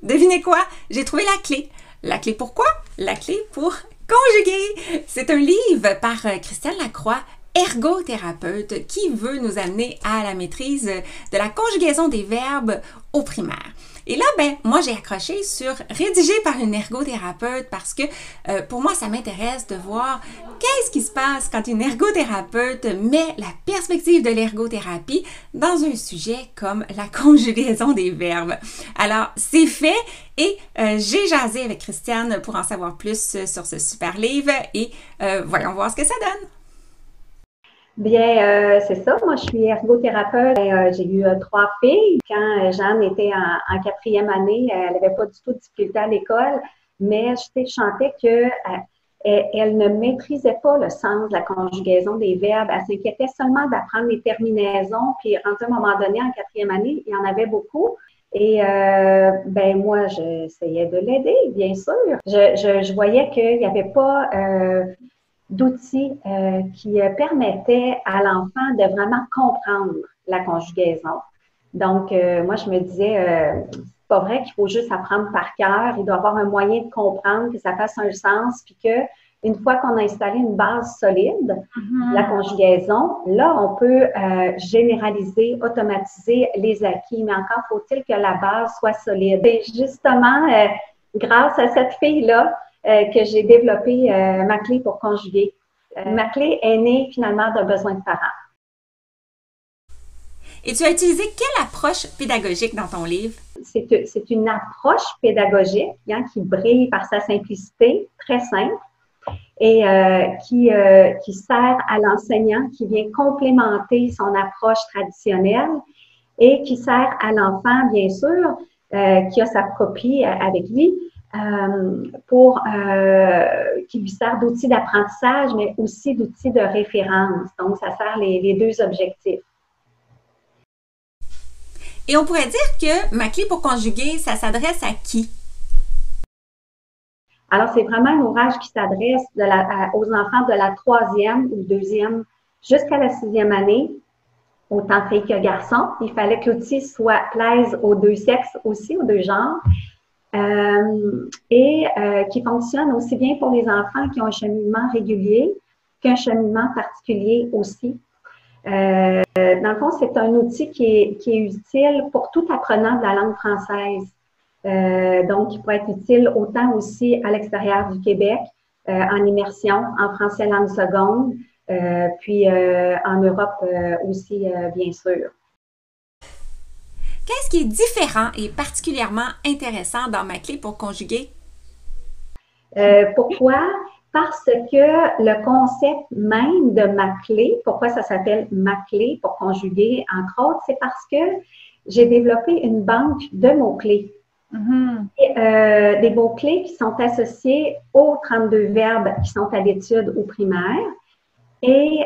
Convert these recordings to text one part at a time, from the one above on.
Devinez quoi? J'ai trouvé la clé. La clé pourquoi? La clé pour conjuguer. C'est un livre par Christiane Lacroix, ergothérapeute, qui veut nous amener à la maîtrise de la conjugaison des verbes au primaire. Et là, moi, j'ai accroché sur rédigé par une ergothérapeute parce que pour moi, ça m'intéresse de voir qu'est-ce qui se passe quand une ergothérapeute met la perspective de l'ergothérapie dans un sujet comme la conjugaison des verbes. Alors, c'est fait et j'ai jasé avec Christiane pour en savoir plus sur ce super livre et voyons voir ce que ça donne. Bien, c'est ça. Moi, je suis ergothérapeute. J'ai eu 3 filles. Quand Jeanne était en 4e année, elle n'avait pas du tout de difficulté à l'école, mais je sentais qu'elle ne maîtrisait pas le sens de la conjugaison des verbes. Elle s'inquiétait seulement d'apprendre les terminaisons. Puis, à un moment donné, en 4e année, il y en avait beaucoup. Et moi, j'essayais de l'aider, bien sûr. Je voyais qu'il n'y avait pas d'outils qui permettaient à l'enfant de vraiment comprendre la conjugaison. Donc, moi, je me disais, c'est pas vrai qu'il faut juste apprendre par cœur. Il doit y avoir un moyen de comprendre, que ça fasse un sens, puis que une fois qu'on a installé une base solide, la conjugaison, là, on peut généraliser, automatiser les acquis, mais encore faut-il que la base soit solide. Et justement, grâce à cette fille-là, que j'ai développé ma clé pour conjuguer. Ma clé est née finalement d'un besoin de parents. Et tu as utilisé quelle approche pédagogique dans ton livre? C'est une approche pédagogique qui brille par sa simplicité, très simple, et qui sert à l'enseignant, qui vient complémenter son approche traditionnelle et qui sert à l'enfant, bien sûr, qui a sa copie avec lui, qui lui sert d'outil d'apprentissage, mais aussi d'outil de référence. Donc, ça sert les 2 objectifs. Et on pourrait dire que ma clé pour conjuguer, ça s'adresse à qui? Alors, c'est vraiment un ouvrage qui s'adresse aux enfants de la 3e ou 2e jusqu'à la 6e année, autant filles que garçons. Il fallait que l'outil plaise aux 2 sexes aussi, aux 2 genres. Qui fonctionne aussi bien pour les enfants qui ont un cheminement régulier qu'un cheminement particulier aussi. Dans le fond, c'est un outil qui est utile pour tout apprenant de la langue française. Donc, il peut être utile autant aussi à l'extérieur du Québec, en immersion, en français langue seconde, puis en Europe aussi, bien sûr. Qu'est-ce qui est différent et particulièrement intéressant dans ma clé pour conjuguer? Pourquoi? Parce que le concept même de ma clé, pourquoi ça s'appelle ma clé pour conjuguer, entre autres, c'est parce que j'ai développé une banque de mots-clés. Des mots-clés qui sont associés aux 32 verbes qui sont à l'étude au primaire et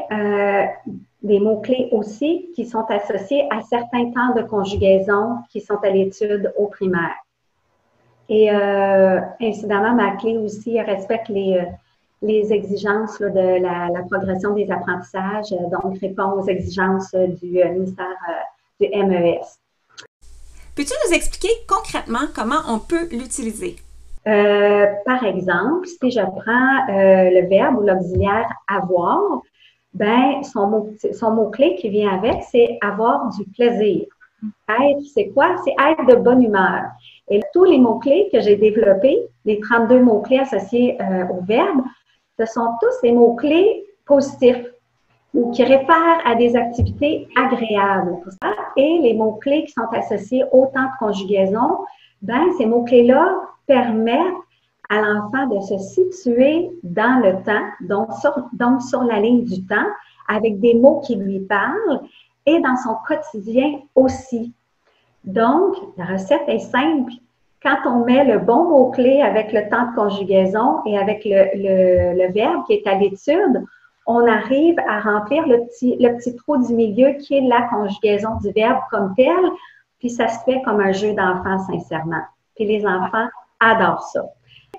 des mots-clés aussi qui sont associés à certains temps de conjugaison qui sont à l'étude au primaire. Et incidemment, ma clé aussi respecte les exigences là, de la progression des apprentissages, donc répond aux exigences du ministère du MES. Peux-tu nous expliquer concrètement comment on peut l'utiliser? Par exemple, si je prends le verbe ou l'auxiliaire avoir, son mot-clé qui vient avec, c'est avoir du plaisir. Être, c'est quoi? C'est être de bonne humeur. Et tous les mots-clés que j'ai développés, les 32 mots-clés associés au verbe, ce sont tous des mots-clés positifs ou qui réfèrent à des activités agréables. Et les mots-clés qui sont associés au temps de conjugaison, ces mots-clés-là permettent à l'enfant de se situer dans le temps, donc sur la ligne du temps, avec des mots qui lui parlent et dans son quotidien aussi. Donc, la recette est simple. Quand on met le bon mot-clé avec le temps de conjugaison et avec le verbe qui est à l'étude, on arrive à remplir le petit trou du milieu qui est la conjugaison du verbe comme tel, puis ça se fait comme un jeu d'enfant, sincèrement. Puis les enfants adorent ça.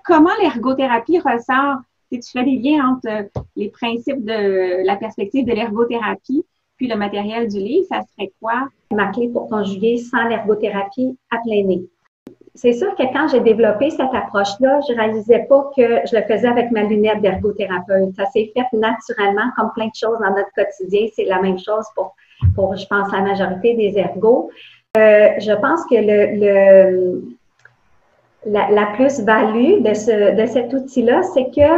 Comment l'ergothérapie ressort? Si tu fais des liens entre les principes de la perspective de l'ergothérapie puis le matériel du livre, ça serait quoi? Ma clé pour conjuguer sans l'ergothérapie à plein nez. c'est sûr que quand j'ai développé cette approche-là, je réalisais pas que je le faisais avec ma lunette d'ergothérapeute. Ça s'est fait naturellement, comme plein de choses dans notre quotidien. C'est la même chose pour je pense, la majorité des ergots. Je pense que la plus-value de cet outil-là, c'est que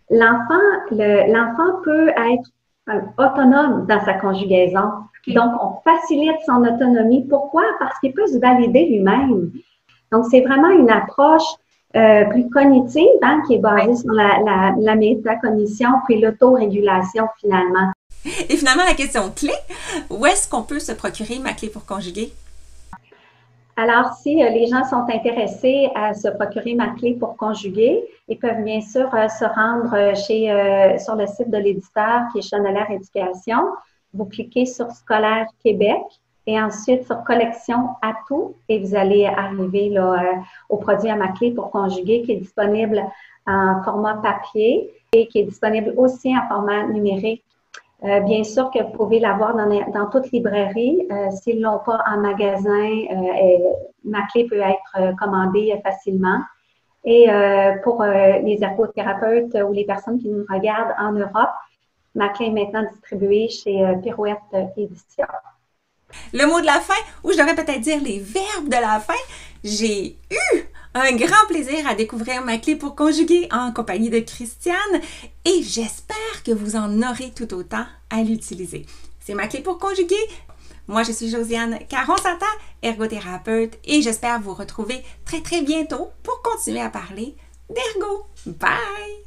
l'enfant peut être autonome dans sa conjugaison. Okay. Donc, on facilite son autonomie. Pourquoi? Parce qu'il peut se valider lui-même. Donc, c'est vraiment une approche plus cognitive, hein, qui est basée sur la métacognition puis l'autorégulation finalement. Et finalement, la question clé, où est-ce qu'on peut se procurer ma clé pour conjuguer? Alors, si les gens sont intéressés à se procurer ma clé pour conjuguer, ils peuvent bien sûr se rendre sur le site de l'éditeur qui est Chenelaire Éducation. Vous cliquez sur Scolaire Québec et ensuite sur Collection Atout et vous allez arriver là, au produit à ma clé pour conjuguer qui est disponible en format papier et qui est disponible aussi en format numérique. Bien sûr que vous pouvez l'avoir dans toute librairie. S'ils ne l'ont pas en magasin, ma clé peut être commandée facilement. Et pour les ergothérapeutes ou les personnes qui nous regardent en Europe, ma clé est maintenant distribuée chez Pirouette Édition. Le mot de la fin, ou je devrais peut-être dire les verbes de la fin, j'ai eu un grand plaisir à découvrir ma clé pour conjuguer en compagnie de Christiane et j'espère que vous en aurez tout autant à l'utiliser. C'est ma clé pour conjuguer. Moi, je suis Josiane Caron-Santa, ergothérapeute et j'espère vous retrouver très très bientôt pour continuer à parler d'ergo. Bye!